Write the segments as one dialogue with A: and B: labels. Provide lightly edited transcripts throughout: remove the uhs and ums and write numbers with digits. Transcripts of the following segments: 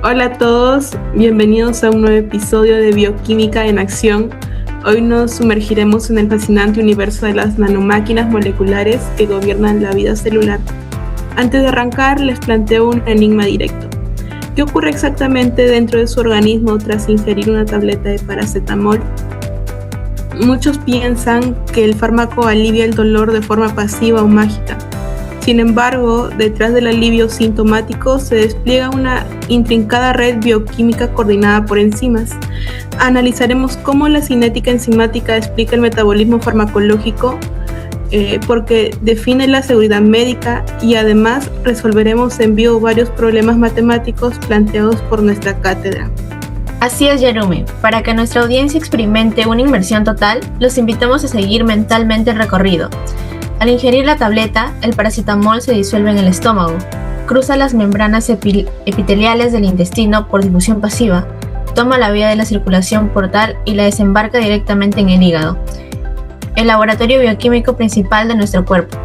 A: Hola a todos, bienvenidos a un nuevo episodio de Bioquímica en Acción. Hoy nos sumergiremos en el fascinante universo de las nanomáquinas moleculares que gobiernan la vida celular. Antes de arrancar, les planteo un enigma directo. ¿Qué ocurre exactamente dentro de su organismo tras ingerir una tableta de paracetamol? Muchos piensan que el fármaco alivia el dolor de forma pasiva o mágica. Sin embargo, detrás del alivio sintomático se despliega una intrincada red bioquímica coordinada por enzimas. Analizaremos cómo la cinética enzimática explica el metabolismo farmacológico, porque define la seguridad médica, y además resolveremos en vivo varios problemas matemáticos planteados por nuestra cátedra.
B: Así es, Jerome. Para que nuestra audiencia experimente una inmersión total, los invitamos a seguir mentalmente el recorrido. Al ingerir la tableta, el paracetamol se disuelve en el estómago, cruza las membranas epiteliales del intestino por difusión pasiva, toma la vía de la circulación portal y la desembarca directamente en el hígado, el laboratorio bioquímico principal de nuestro cuerpo.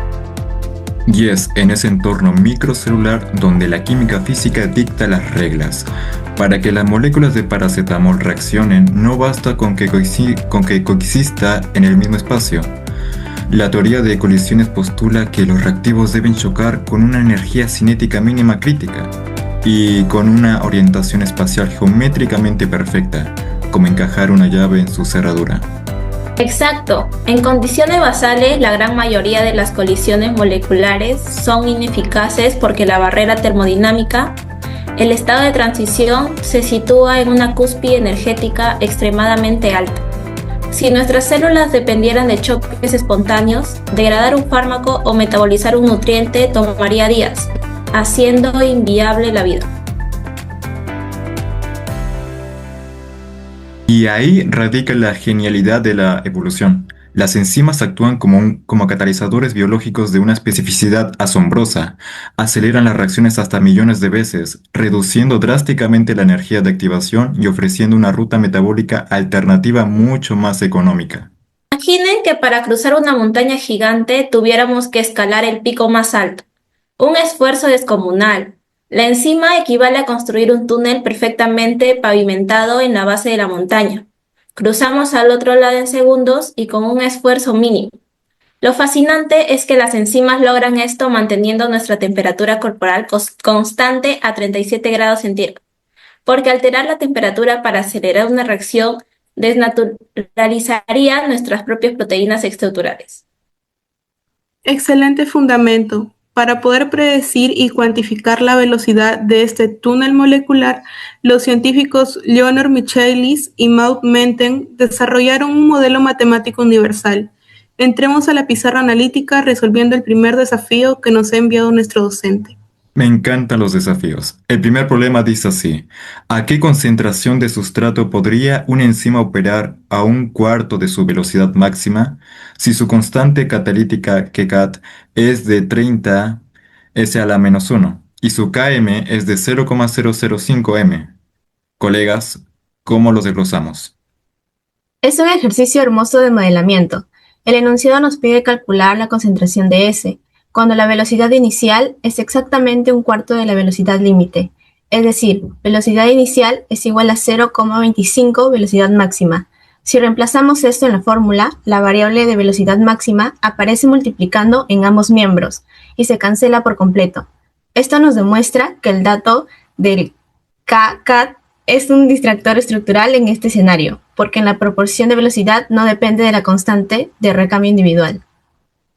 C: Y es en ese entorno microcelular donde la química física dicta las reglas. Para que las moléculas de paracetamol reaccionen, no basta con que coexista en el mismo espacio. La teoría de colisiones postula que los reactivos deben chocar con una energía cinética mínima crítica y con una orientación espacial geométricamente perfecta, como encajar una llave en su cerradura.
D: Exacto. En condiciones basales, la gran mayoría de las colisiones moleculares son ineficaces porque la barrera termodinámica, el estado de transición, se sitúa en una cúspide energética extremadamente alta. Si nuestras células dependieran de choques espontáneos, degradar un fármaco o metabolizar un nutriente tomaría días, haciendo inviable la vida.
C: Y ahí radica la genialidad de la evolución. Las enzimas actúan como catalizadores biológicos de una especificidad asombrosa, aceleran las reacciones hasta millones de veces, reduciendo drásticamente la energía de activación y ofreciendo una ruta metabólica alternativa mucho más económica.
D: Imaginen que para cruzar una montaña gigante tuviéramos que escalar el pico más alto. Un esfuerzo descomunal. La enzima equivale a construir un túnel perfectamente pavimentado en la base de la montaña. Cruzamos al otro lado en segundos y con un esfuerzo mínimo. Lo fascinante es que las enzimas logran esto manteniendo nuestra temperatura corporal constante a 37 grados centígrados, porque alterar la temperatura para acelerar una reacción desnaturalizaría nuestras propias proteínas estructurales.
A: Excelente fundamento. Para poder predecir y cuantificar la velocidad de este túnel molecular, los científicos Leonard Michaelis y Maud Menten desarrollaron un modelo matemático universal. Entremos a la pizarra analítica resolviendo el primer desafío que nos ha enviado nuestro docente.
C: Me encantan los desafíos. El primer problema dice así: ¿a qué concentración de sustrato podría una enzima operar a un cuarto de su velocidad máxima si su constante catalítica kcat es de 30 s a la menos 1 y su km es de 0,005 m? Colegas, ¿cómo los desglosamos?
B: Es un ejercicio hermoso de modelamiento. El enunciado nos pide calcular la concentración de S, cuando la velocidad inicial es exactamente un cuarto de la velocidad límite. Es decir, velocidad inicial es igual a 0,25 velocidad máxima. Si reemplazamos esto en la fórmula, la variable de velocidad máxima aparece multiplicando en ambos miembros y se cancela por completo. Esto nos demuestra que el dato del kcat es un distractor estructural en este escenario, porque en la proporción de velocidad no depende de la constante de recambio individual.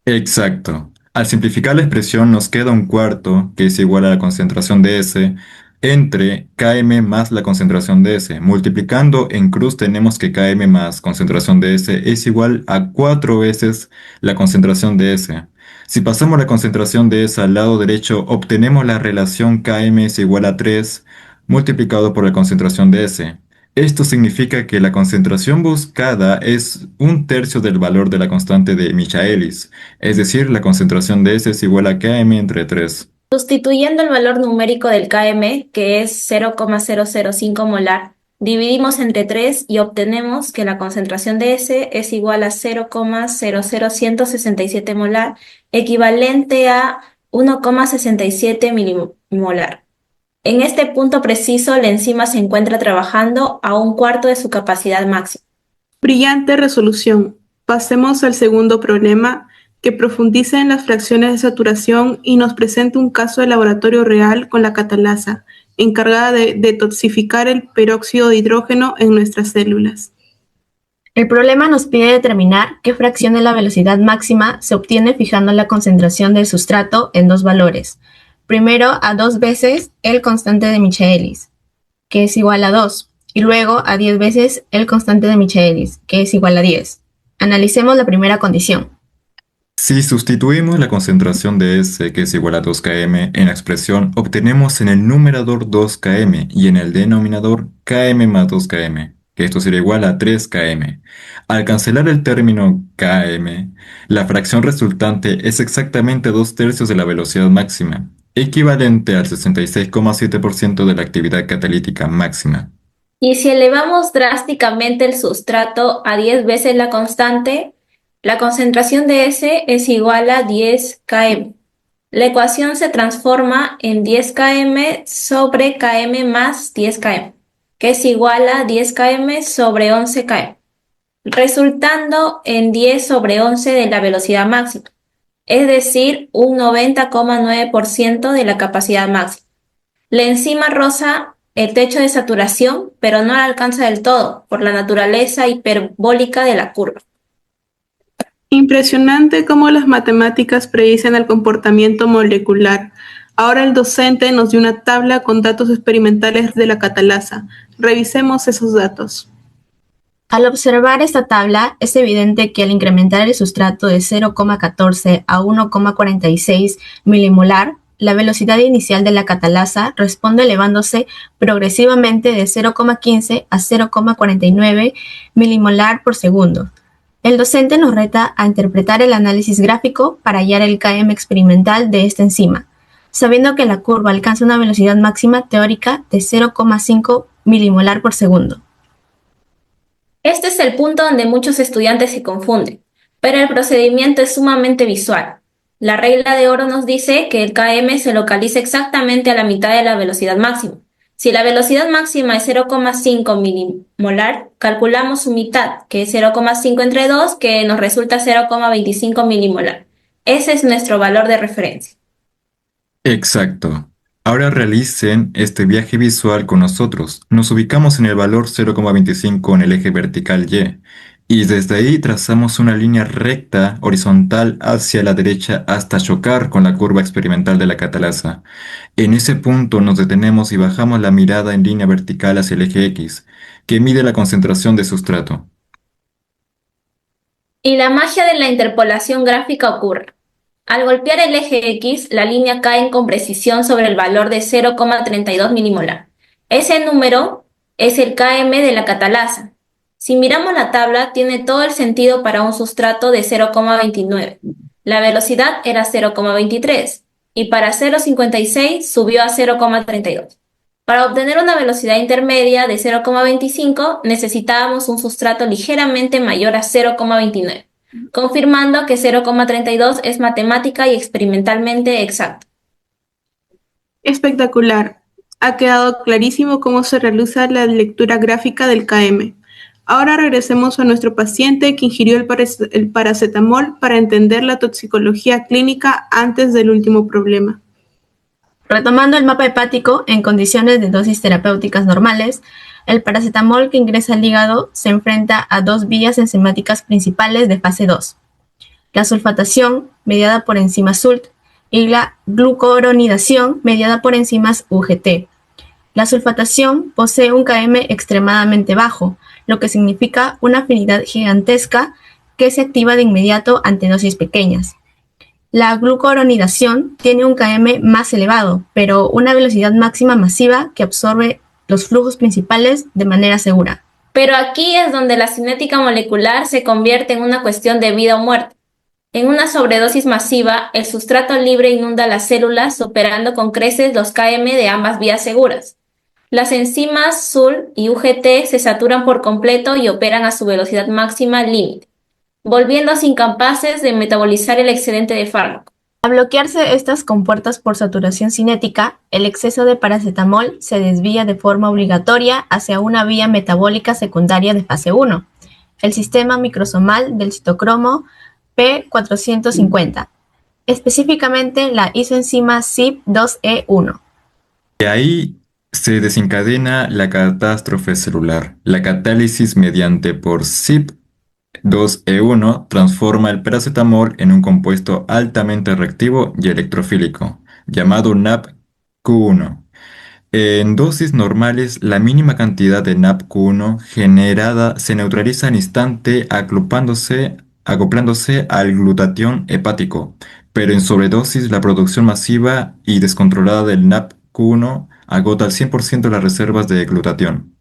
C: Exacto. Al simplificar la expresión nos queda un cuarto, que es igual a la concentración de S, entre Km más la concentración de S. Multiplicando en cruz tenemos que Km más concentración de S es igual a 4 veces la concentración de S. Si pasamos la concentración de S al lado derecho, obtenemos la relación Km es igual a 3 multiplicado por la concentración de S. Esto significa que la concentración buscada es un tercio del valor de la constante de Michaelis, es decir, la concentración de S es igual a Km entre 3.
D: Sustituyendo el valor numérico del Km, que es 0,005 molar, dividimos entre 3 y obtenemos que la concentración de S es igual a 0,00167 molar, equivalente a 1,67 milimolar. En este punto preciso, la enzima se encuentra trabajando a un cuarto de su capacidad máxima.
A: Brillante resolución. Pasemos al segundo problema, que profundiza en las fracciones de saturación y nos presenta un caso de laboratorio real con la catalasa, encargada de detoxificar el peróxido de hidrógeno en nuestras células.
B: El problema nos pide determinar qué fracción de la velocidad máxima se obtiene fijando la concentración del sustrato en dos valores. Primero a 2 veces el constante de Michaelis, que es igual a 2, y luego a 10 veces el constante de Michaelis, que es igual a 10. Analicemos la primera condición.
C: Si sustituimos la concentración de S, que es igual a 2 km, en la expresión, obtenemos en el numerador 2 km y en el denominador km más 2 km, que esto sería igual a 3 km. Al cancelar el término km, la fracción resultante es exactamente 2/3 de la velocidad máxima, equivalente al 66,7% de la actividad catalítica máxima.
D: Y si elevamos drásticamente el sustrato a 10 veces la constante, la concentración de S es igual a 10 km. La ecuación se transforma en 10 km sobre km más 10 km, que es igual a 10 km sobre 11 km, resultando en 10 sobre 11 de la velocidad máxima, es decir, un 90,9% de la capacidad máxima. La enzima roza el techo de saturación, pero no la alcanza del todo, por la naturaleza hiperbólica de la curva.
A: Impresionante cómo las matemáticas predicen el comportamiento molecular. Ahora el docente nos dio una tabla con datos experimentales de la catalasa. Revisemos esos datos.
B: Al observar esta tabla, es evidente que al incrementar el sustrato de 0,14 a 1,46 milimolar, la velocidad inicial de la catalasa responde elevándose progresivamente de 0,15 a 0,49 milimolar por segundo. El docente nos reta a interpretar el análisis gráfico para hallar el km experimental de esta enzima, sabiendo que la curva alcanza una velocidad máxima teórica de 0,5 milimolar por segundo.
D: Este es el punto donde muchos estudiantes se confunden, pero el procedimiento es sumamente visual. La regla de oro nos dice que el km se localiza exactamente a la mitad de la velocidad máxima. Si la velocidad máxima es 0,5 milimolar, calculamos su mitad, que es 0,5 entre 2, que nos resulta 0,25 milimolar. Ese es nuestro valor de referencia.
C: Exacto. Ahora realicen este viaje visual con nosotros. Nos ubicamos en el valor 0,25 en el eje vertical y desde ahí trazamos una línea recta horizontal hacia la derecha hasta chocar con la curva experimental de la catalasa. En ese punto nos detenemos y bajamos la mirada en línea vertical hacia el eje X, que mide la concentración de sustrato.
D: Y la magia de la interpolación gráfica ocurre. Al golpear el eje X, la línea cae con precisión sobre el valor de 0,32 milimolar. Ese número es el km de la catalasa. Si miramos la tabla, tiene todo el sentido para un sustrato de 0,29. La velocidad era 0,23 y para 0,56 subió a 0,32. Para obtener una velocidad intermedia de 0,25 necesitábamos un sustrato ligeramente mayor a 0,29. Confirmando que 0,32 es matemática y experimentalmente exacto.
A: Espectacular. Ha quedado clarísimo cómo se realiza la lectura gráfica del km. Ahora regresemos a nuestro paciente que ingirió el paracetamol para entender la toxicología clínica antes del último problema.
B: Retomando el mapa hepático, en condiciones de dosis terapéuticas normales, el paracetamol que ingresa al hígado se enfrenta a dos vías enzimáticas principales de fase 2. La sulfatación, mediada por enzimas SULT, y la glucoronidación, mediada por enzimas UGT. La sulfatación posee un km extremadamente bajo, lo que significa una afinidad gigantesca que se activa de inmediato ante dosis pequeñas. La glucoronidación tiene un km más elevado, pero una velocidad máxima masiva que absorbe los flujos principales de manera segura.
D: Pero aquí es donde la cinética molecular se convierte en una cuestión de vida o muerte. En una sobredosis masiva, el sustrato libre inunda las células operando con creces los km de ambas vías seguras. Las enzimas SUL y UGT se saturan por completo y operan a su velocidad máxima límite, volviéndose incapaces de metabolizar el excedente de fármaco.
B: Al bloquearse estas compuertas por saturación cinética, el exceso de paracetamol se desvía de forma obligatoria hacia una vía metabólica secundaria de fase 1, el sistema microsomal del citocromo P450, específicamente la isoenzima CYP2E1.
C: Y ahí se desencadena la catástrofe celular. La catálisis mediante por CYP2E1 transforma el paracetamol en un compuesto altamente reactivo y electrofílico, llamado NAPQ1. En dosis normales, la mínima cantidad de NAPQ1 generada se neutraliza al instante acoplándose al glutatión hepático, pero en sobredosis la producción masiva y descontrolada del NAPQ1 agota al 100% las reservas de glutatión.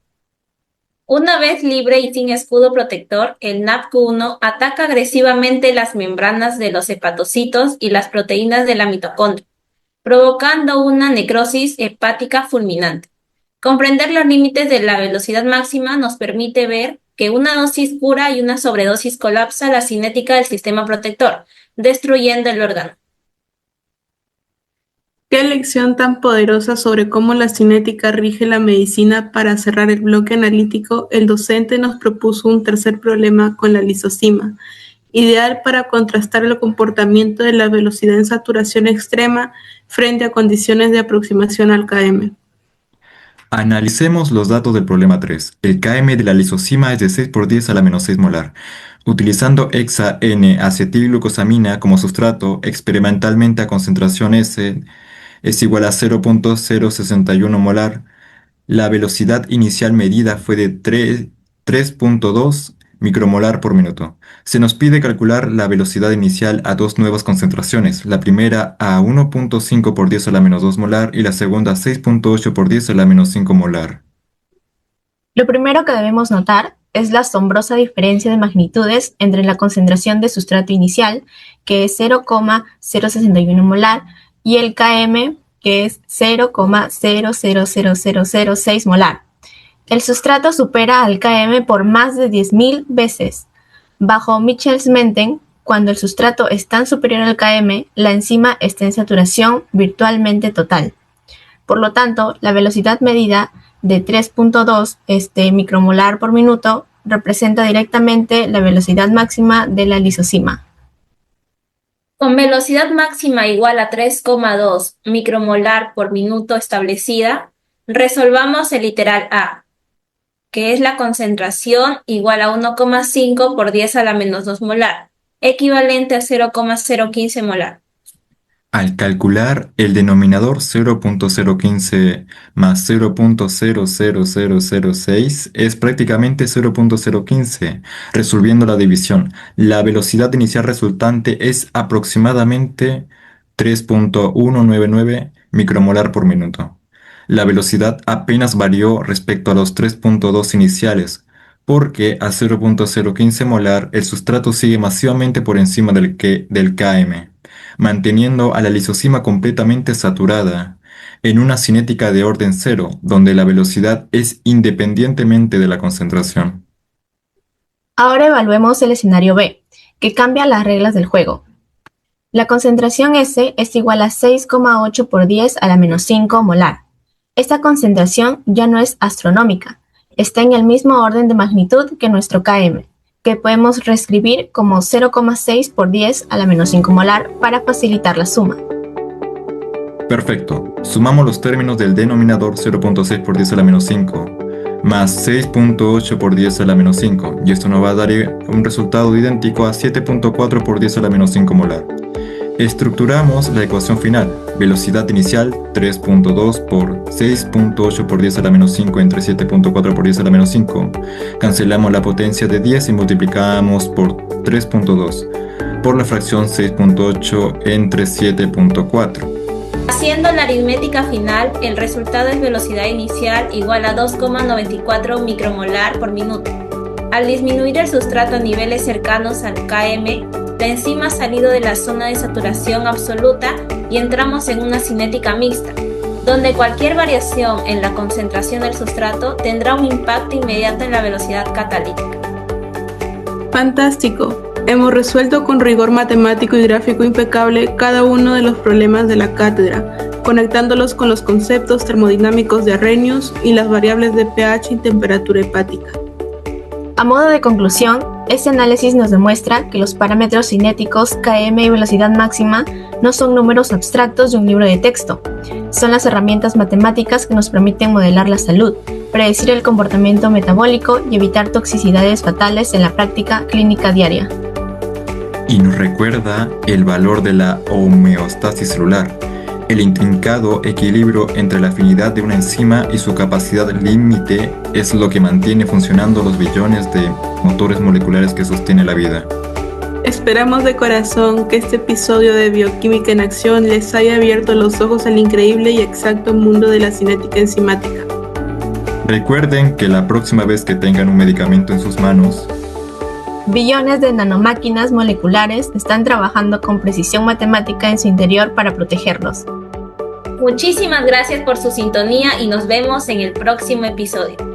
D: Una vez libre y sin escudo protector, el NAPQ1 ataca agresivamente las membranas de los hepatocitos y las proteínas de la mitocondria, provocando una necrosis hepática fulminante. Comprender los límites de la velocidad máxima nos permite ver que una dosis pura y una sobredosis colapsa la cinética del sistema protector, destruyendo el órgano.
A: Qué lección tan poderosa sobre cómo la cinética rige la medicina. Para cerrar el bloque analítico, el docente nos propuso un tercer problema con la lisozima, ideal para contrastar el comportamiento de la velocidad en saturación extrema frente a condiciones de aproximación al Km.
C: Analicemos los datos del problema 3. El Km de la lisozima es de 6 por 10 a la menos 6 molar. Utilizando hexa-N-acetilglucosamina como sustrato, experimentalmente a concentración S es igual a 0.061 molar. La velocidad inicial medida fue de 3.2 micromolar por minuto. Se nos pide calcular la velocidad inicial a dos nuevas concentraciones, la primera a 1.5 por 10 a la menos 2 molar y la segunda a 6.8 por 10 a la menos 5 molar.
B: Lo primero que debemos notar es la asombrosa diferencia de magnitudes entre la concentración de sustrato inicial, que es 0,061 molar, y el Km, que es 0,000006 molar. El sustrato supera al Km por más de 10.000 veces. Bajo Michels-Menten, cuando el sustrato es tan superior al Km, la enzima está en saturación virtualmente total. Por lo tanto, la velocidad medida de 3.2 micromolar por minuto representa directamente la velocidad máxima de la lisozima.
D: Con velocidad máxima igual a 3,2 micromolar por minuto establecida, resolvamos el literal A, que es la concentración igual a 1,5 por 10 a la menos 2 molar, equivalente a 0,015 molar.
C: Al calcular el denominador 0.015 más 0.00006 es prácticamente 0.015. Resolviendo la división, la velocidad inicial resultante es aproximadamente 3.199 micromolar por minuto. La velocidad apenas varió respecto a los 3.2 iniciales, porque a 0.015 molar el sustrato sigue masivamente por encima del Km, manteniendo a la lisozima completamente saturada, en una cinética de orden cero, donde la velocidad es independientemente de la concentración.
B: Ahora evaluemos el escenario B, que cambia las reglas del juego. La concentración S es igual a 6,8 por 10 a la menos 5 molar. Esta concentración ya no es astronómica, está en el mismo orden de magnitud que nuestro Km, que podemos reescribir como 0,6 por 10 a la menos 5 molar para facilitar la suma.
C: Perfecto. Sumamos los términos del denominador 0.6 por 10 a la menos 5 más 6.8 por 10 a la menos 5, y esto nos va a dar un resultado idéntico a 7.4 por 10 a la menos 5 molar. Estructuramos la ecuación final. Velocidad inicial 3.2 por 6.8 por 10 a la menos 5 entre 7.4 por 10 a la menos 5. Cancelamos la potencia de 10 y multiplicamos por 3.2 por la fracción 6.8 entre 7.4.
D: Haciendo la aritmética final, el resultado es velocidad inicial igual a 2,94 micromolar por minuto. Al disminuir el sustrato a niveles cercanos al Km, la enzima ha salido de la zona de saturación absoluta y entramos en una cinética mixta, donde cualquier variación en la concentración del sustrato tendrá un impacto inmediato en la velocidad catalítica.
A: Fantástico. Hemos resuelto con rigor matemático y gráfico impecable cada uno de los problemas de la cátedra, conectándolos con los conceptos termodinámicos de Arrhenius y las variables de pH y temperatura hepática.
B: A modo de conclusión, este análisis nos demuestra que los parámetros cinéticos Km y velocidad máxima no son números abstractos de un libro de texto. Son las herramientas matemáticas que nos permiten modelar la salud, predecir el comportamiento metabólico y evitar toxicidades fatales en la práctica clínica diaria.
C: Y nos recuerda el valor de la homeostasis celular, el intrincado equilibrio entre la afinidad de una enzima y su capacidad límite es lo que mantiene funcionando los billones de motores moleculares que sostiene la vida.
A: Esperamos de corazón que este episodio de Bioquímica en Acción les haya abierto los ojos al increíble y exacto mundo de la cinética enzimática.
C: Recuerden que la próxima vez que tengan un medicamento en sus manos,
B: Billones de nanomáquinas moleculares están trabajando con precisión matemática en su interior para protegerlos.
D: Muchísimas gracias por su sintonía y nos vemos en el próximo episodio.